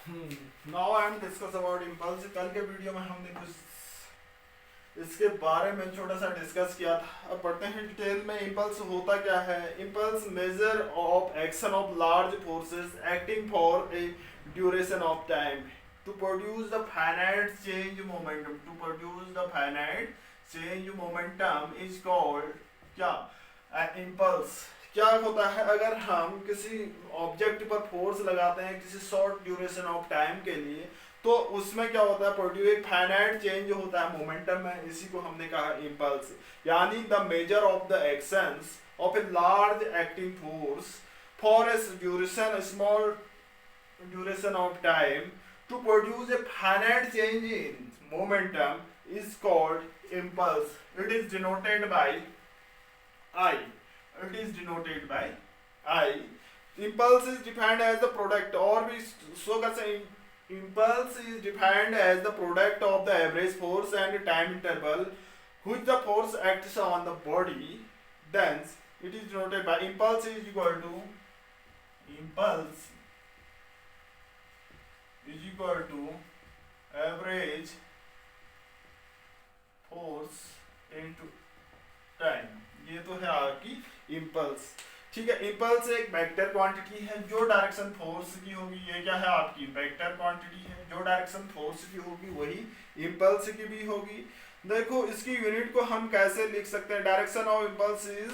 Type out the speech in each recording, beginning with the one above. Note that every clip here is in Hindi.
Now I am discuss about impulse. कल के वीडियो में हमने कुछ इसके बारे में छोटा सा डिस्कस किया था। अब पढ़ते हैं डिटेल में। इम्पल्स होता क्या है? Impulse measure of action of large forces acting for a duration of time to produce the finite change momentum. To produce the finite change momentum is called क्या? इम्पल्स। क्या होता है, अगर हम किसी ऑब्जेक्ट पर फोर्स लगाते हैं किसी शॉर्ट ड्यूरेशन ऑफ टाइम के लिए, तो उसमें क्या होता है, प्रोड्यूस एक फाइनाइट चेंज होता है मोमेंटम में। इसी को हमने कहा इम्पल्स। यानी the measure of the actions of a large acting force for a duration small duration of time to produce a finite change in momentum is called impulse. It is denoted by I. It is denoted by I. Impulse is defined as the product, or we so can say impulse is defined as the product of the average force and time interval which the force acts on the body. Thence it is denoted by impulse is equal to average force into time. ये तो है आपकी इम्पल्स। ठीक है, इम्पल्स एक वेक्टर क्वांटिटी है जो डायरेक्शन फोर्स की होगी। ये क्या है आपकी वेक्टर क्वांटिटी है जो डायरेक्शन फोर्स की होगी, वही इम्पल्स की भी होगी। देखो इसकी यूनिट को हम कैसे लिख सकते हैं? Direction of impulse is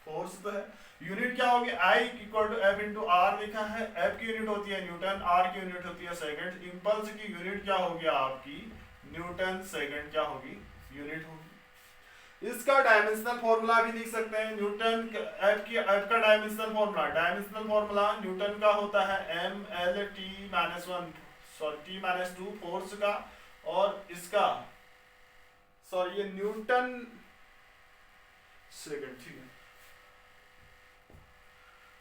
force तो है, यूनिट क्या होगी? I equal to F into R लिखा है। एफ की यूनिट होती है न्यूटन, आर की यूनिट होती है सेकंड। इम्पल्स की यूनिट क्या होगी आपकी? न्यूटन सेकंड क्या होगी? यूनिट होगी। इसका डायमेंशनल फॉर्मूला भी लिख सकते हैं। न्यूटन एफ का डायमेंशनल फॉर्मूला न्यूटन का होता है M L T minus one T minus two force का, और इसका ये न्यूटन सेकंड। ठीक है,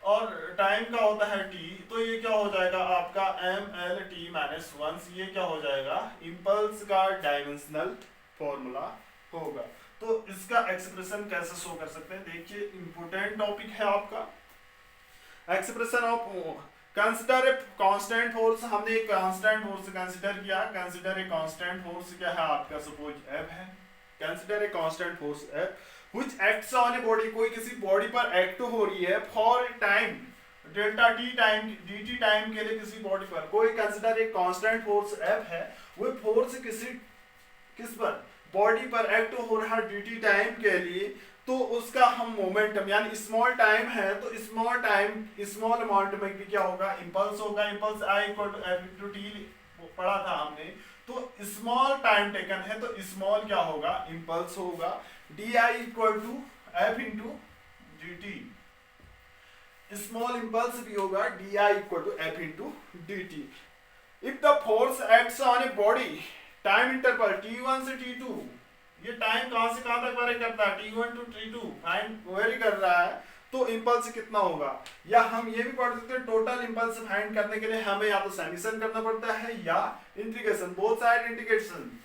और टाइम का होता है टी, तो ये क्या हो जाएगा आपका M L T minus one. ये क्या हो जाएगा? इम्पल्स का डायमेंशनल फॉर्मूला होगा। तो इसका एक्सप्रेशन कैसे शो कर सकते हैं? देखिए इंपोर्टेंट टॉपिक है आपका expression of consider a constant force. हमने एक कांस्टेंट फोर्स कंसीडर किया। कंसीडर ए कांस्टेंट फोर्स क्या है आपका? सपोज एफ है। Consider a constant force F which acts on a body। कोई किसी बॉडी पर एक्ट हो रही है for time delta T time dt time के लिए किसी बॉडी पर। कोई कंसीडर एक कांस्टेंट फोर्स f है, वो फोर्स किस पर? बॉडी पर एक्ट हो रहा है dt टाइम के लिए, तो उसका हम मोमेंटम यानी स्मॉल टाइम है, तो स्मॉल अमाउंट में भी क्या होगा? इम्पल्स होगा। Impulse i equal to F into T पढ़ा था हमने। तो स्मॉल टाइम टेकन है, तो स्मॉल क्या होगा? इम्पल्स होगा। di equal to F into dt। Small impulse भी होगा di equal to F into dt। If the force acts on a body time interval t1 से t2, ये टाइम कहां से कहां तक वेरी करता है? t1 to t2 find very कर रहा है, तो इम्पल्स कितना होगा? या हम ये भी पढ़ सकते हैं टोटल इम्पल्स फाइंड करने के लिए हमें या तो समेशन करना पड़ता है या integration, both side integration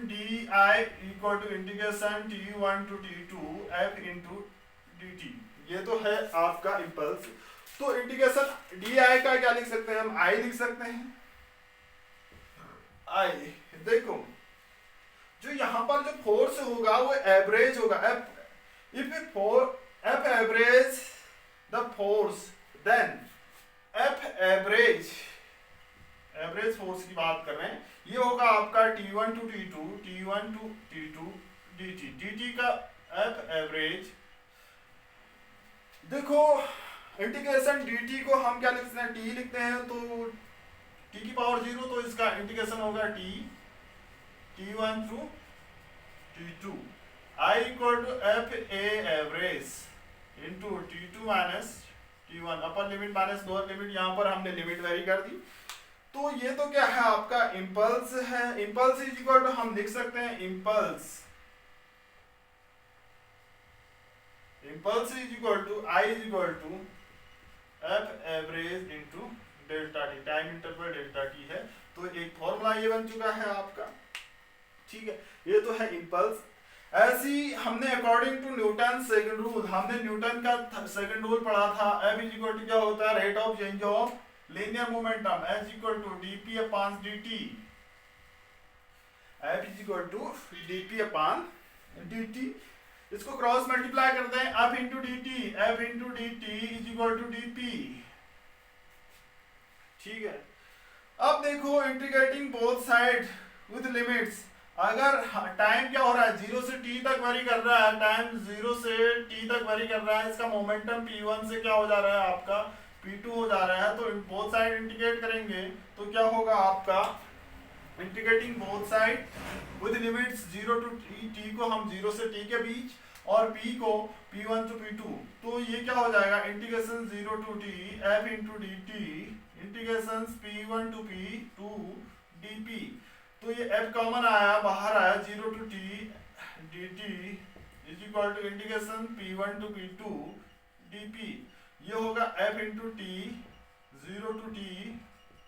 D I equal to integration t1 to t2 f into dt। ये तो है आपका इम्पल्स। तो इंटीग्रेशन डी आई का क्या लिख सकते हैं हम? आई लिख सकते हैं। आई देखो, जो यहां पर जो फोर्स होगा वो एवरेज होगा। F average the force, then F average force की बात कर रहे हैं, ये होगा आपका t1 टू t2 dt का एफ एवरेज। देखो इंटीग्रेशन dt को हम क्या लिखते हैं? t लिखते हैं, तो t की पावर 0, तो इसका इंटीग्रेशन होगा t1 to t2 i equal to F A average into t2 minus t1 upper limit minus lower limit. यहां पर हमने लिमिट वेरी कर दी। तो ये तो क्या है आपका? इम्पल्स है। इम्पल्स इज इक्वल टू हम लिख सकते हैं impulse is equal to I is equal to F average into delta T. Time interval delta T है, तो एक फॉर्मूला ये बन चुका है आपका। ठीक है, ये तो है इम्पल्स। ऐसी हमने according to Newton second rule, हमने न्यूटन का सेकंड रूल पढ़ा था। एफ इज इक्वल टू क्या होता है? Rate of change of linear momentum H equal to dp upon dt, F is equal to dp upon dt। इसको क्रॉस मल्टीप्लाई करते हैं, F into dt is equal to dp। ठीक है, अब देखो integrating both side with limits, अगर टाइम क्या हो रहा है 0 से t तक वेरी कर रहा है, टाइम 0 से t तक वेरी कर रहा है, इसका मोमेंटम p1 से क्या हो जा रहा है आपका p2 हो जा रहा है। तो बोथ साइड इंटीग्रेट करेंगे तो क्या होगा आपका integrating both side with limits 0 to t को हम 0 से t के बीच और p को p1 टू p2, तो ये क्या हो जाएगा integration 0 to t f into dt integration p1 to p2 dp। तो ये f कॉमन आया, बाहर आया 0 to t dt is equal to integration p1 to p2 dp। ये होगा f into t 0 to t,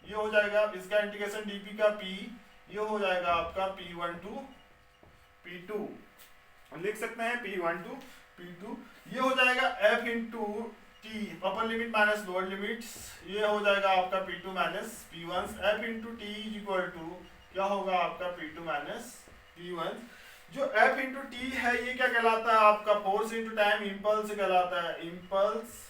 ये हो जाएगा इसका इंटीग्रेशन dp का p, ये हो जाएगा आपका p1 टू p2, लिख सकते हैं p1 टू p2। ये हो जाएगा f into t upper limit minus lower limit, ये हो जाएगा आपका p2 minus p1। f into t is equal to क्या होगा आपका p2 माइनस p1। जो f इंटू t है ये क्या कहलाता है आपका फोर्स इंटू टाइम इम्पल्स कहलाता है, impulse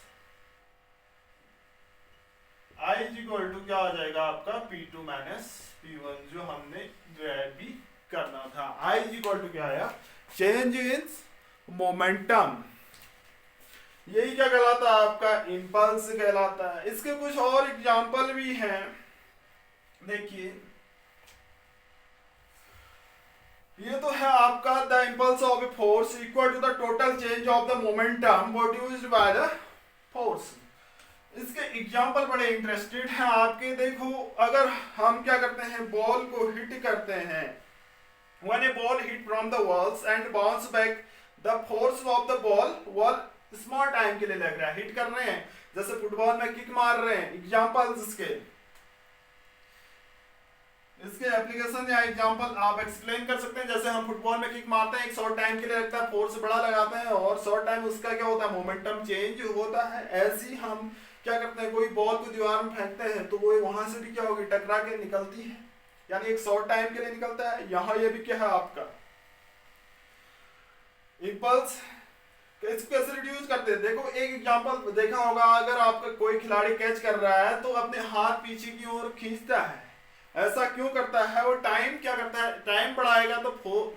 I is equal to क्या हो जाएगा आपका p2 माइनस p1, जो हमने ड्राइव भी करना था। I इज इक्वल टू क्या आया चेंज इन मोमेंटम, यही क्या कहलाता है आपका इम्पल्स कहलाता है। इसके कुछ और एग्जांपल भी हैं, देखिए ये तो है आपका the impulse of a force equal to the total change of the momentum produced by the force. इसके एग्जांपल बड़े इंटरेस्टेड हैं आपके। देखो अगर हम क्या करते हैं बॉल को हिट करते हैं, when a ball hit from the walls and bounce back, the force of the ball small time के लिए लग रहा है, हिट कर रहे हैं जैसे फुटबॉल में किक मार रहे हैं। एग्जांपल्स इसके एप्लीकेशन या एग्जांपल आप एक्सप्लेन कर सकते हैं। जैसे हम फुटबॉल में किक मारते हैं, एक शॉर्ट टाइम के लिए लगता है, फोर्स बड़ा लगाते हैं और शॉर्ट टाइम उसका क्या होता है मोमेंटम चेंज होता है। ऐसे ही हम क्या करते हैं कोई बॉल को दीवार में फेंकते हैं तो वो वहां से भी क्या होगी टकरा के निकलती है, यानी एक शॉर्ट टाइम के लिए निकलता है। यहाँ ये भी क्या है आपका इम्पल्स। इसको कैसे रिड्यूस करते हैं, देखो एक एग्जांपल देखा होगा, अगर आपका कोई खिलाड़ी कैच कर रहा है तो अपने हाथ पीछे की ओर खींचता है। ऐसा क्यों करता है, वो टाइम क्या करता है, टाइम बढ़ाएगा तो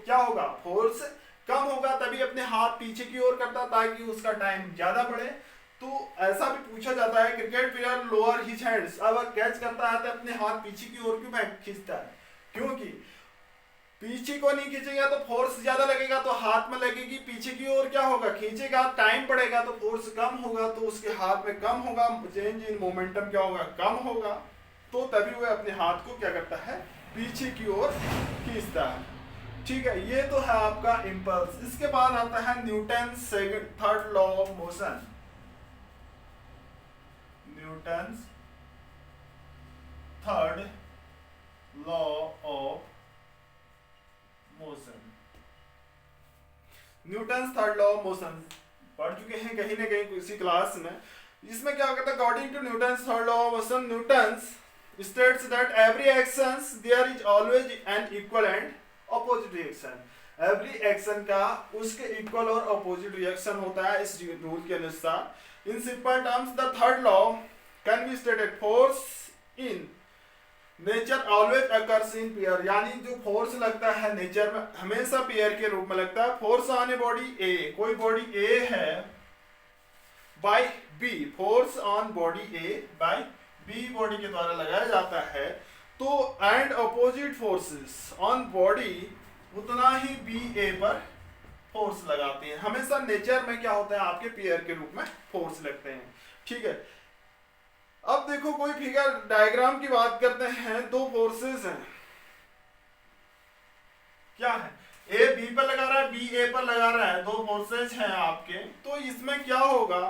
क्या होगा फोर्स कम होगा, तभी अपने हाथ पीछे की ओर करता ताकि उसका टाइम ज्यादा बढ़े। तो ऐसा भी पूछा जाता है cricket player lower his hands, अब कैच करता है तो अपने हाथ पीछे की ओर क्यों खींचता है, क्योंकि पीछे को नहीं खींचेगा तो फोर्स ज्यादा लगेगा तो हाथ में लगेगी, पीछे की ओर क्या होगा खींचेगा टाइम बढ़ेगा तो फोर्स कम होगा तो उसके हाथ में कम होगा, चेंज इन मोमेंटम क्या होगा कम होगा, तो तभी वह अपने हाथ को क्या करता है पीछे की ओर खींचता है। ठीक है, ये तो है आपका इंपल्स। इसके बाद आता है Newton third law of motion. Newton third law of motion. Newton third law of motion पढ़ चुके हैं कहीं ना कहीं किसी क्लास में। इसमें क्या कहता है, according to Newton third law of motion, Newton states that every actions there is always an equal and opposite reaction। every action का उसके equal और opposite reaction होता है इस रूल के अनुसार। in simple terms the third law can be stated, force in nature always occurs in pair, यानी जो फोर्स लगता है नेचर में हमेशा पेयर के रूप में लगता है। Force on a body A, कोई बॉडी ए है, by B, force on body A by B body के द्वारा लगाया जाता है, तो and opposite forces on body उतना ही बी ए पर फोर्स लगाते हैं। हमेशा नेचर में क्या होता है आपके पेयर के रूप में फोर्स लगते हैं। ठीक है, अब देखो कोई फिगर डायग्राम की बात करते हैं, दो फोर्सेस हैं, क्या है ए बी पर लगा रहा है, बी ए पर लगा रहा है, दो फोर्सेस हैं आपके। तो इसमें क्या होगा,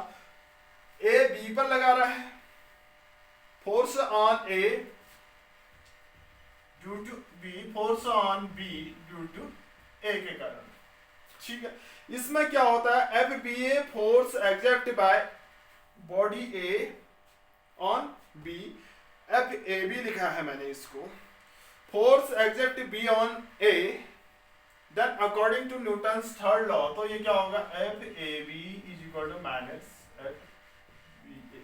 ए बी पर लगा रहा है, force on A due to B, force on B due to A के कारण। ठीक है, इसमें क्या होता है F B A force exerted by body A on B, FAB लिखा है मैंने इसको, force exerted B on A, then according to Newton's third law, तो ये क्या होगा FAB is equal to minus FBA।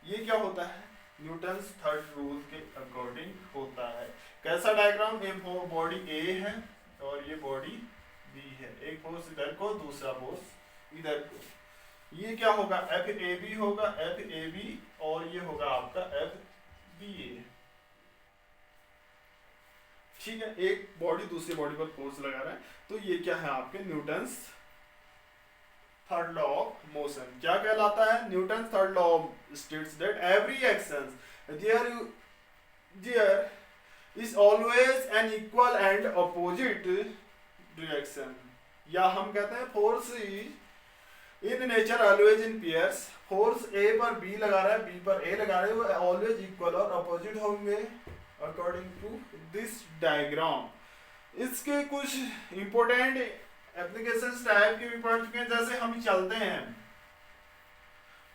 ये क्या होता है न्यूटन्स थर्ड रूल के अकॉर्डिंग होता है। कैसा डायग्राम, ये बॉडी A है और ये बॉडी B है, एक फोर्स इधर को दूसरा फोर्स इधर को, ये क्या होगा FAB होगा FAB और ये होगा आपका FBA। ठीक है, एक बॉडी दूसरी बॉडी पर फोर्स लगा रहा है, तो ये क्या है आपके Newton's third law of motion. क्या कहलाता है Newton third law states that every action there is always an equal and opposite direction, या हम कहते हैं force is in nature always in pairs. फोर्स A पर B लगा रहा है, B पर A लगा रहा है, वो ऑलवेज इक्वल और अपोजिट होंगे अकॉर्डिंग टू दिस डायग्राम। इसके कुछ इंपॉर्टेंट एप्लीकेशंस टाइप के भी पढ़ चुके हैं। जैसे हम चलते हैं,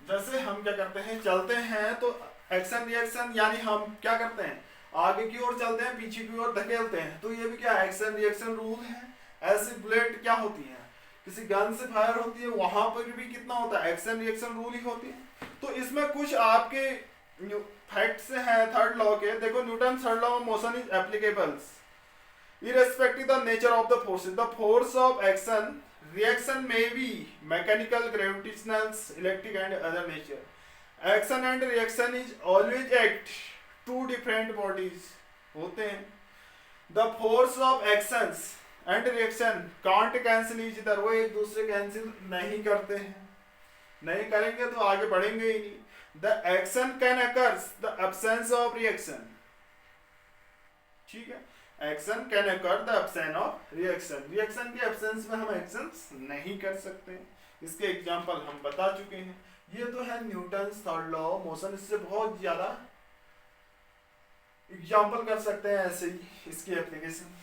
जैसे हम क्या करते हैं चलते हैं तो एक्शन रिएक्शन, यानी हम क्या करते हैं आगे की ओर चलते हैं पीछे की ओर धकेलते हैं, तो ये भी क्या एक्शन रिएक्शन रूल है। ऐसे बुलेट क्या होती है किसी गन से फायर होती है, वहां पर भी कितना होता है एक्शन रिएक्शन रूल ही होती है। तो इसमें कुछ आपके फैक्ट्स हैं थर्ड लॉ के। देखो Newton third law of motion is applicables irrespective of the nature of the forces. The force of action reaction may be mechanical, gravitational, electric and other nature. Action and reaction is always act two different bodies होते हैं। The force of actions and reaction can't cancel each other, वो एक दूसरे कैंसिल नहीं करते हैं, नहीं करेंगे तो आगे बढ़ेंगे ही नहीं। The action can occur the absence of reaction, ठीक है, action can occur the absence of reaction, reaction के एब्सेंस में हम एक्शंस नहीं कर सकते। इसके एग्जांपल हम बता चुके हैं। ये तो है Newton's third law of motion, इससे बहुत ज्यादा एग्जांपल कर सकते हैं ऐसे ही इसकी एप्लीकेशन।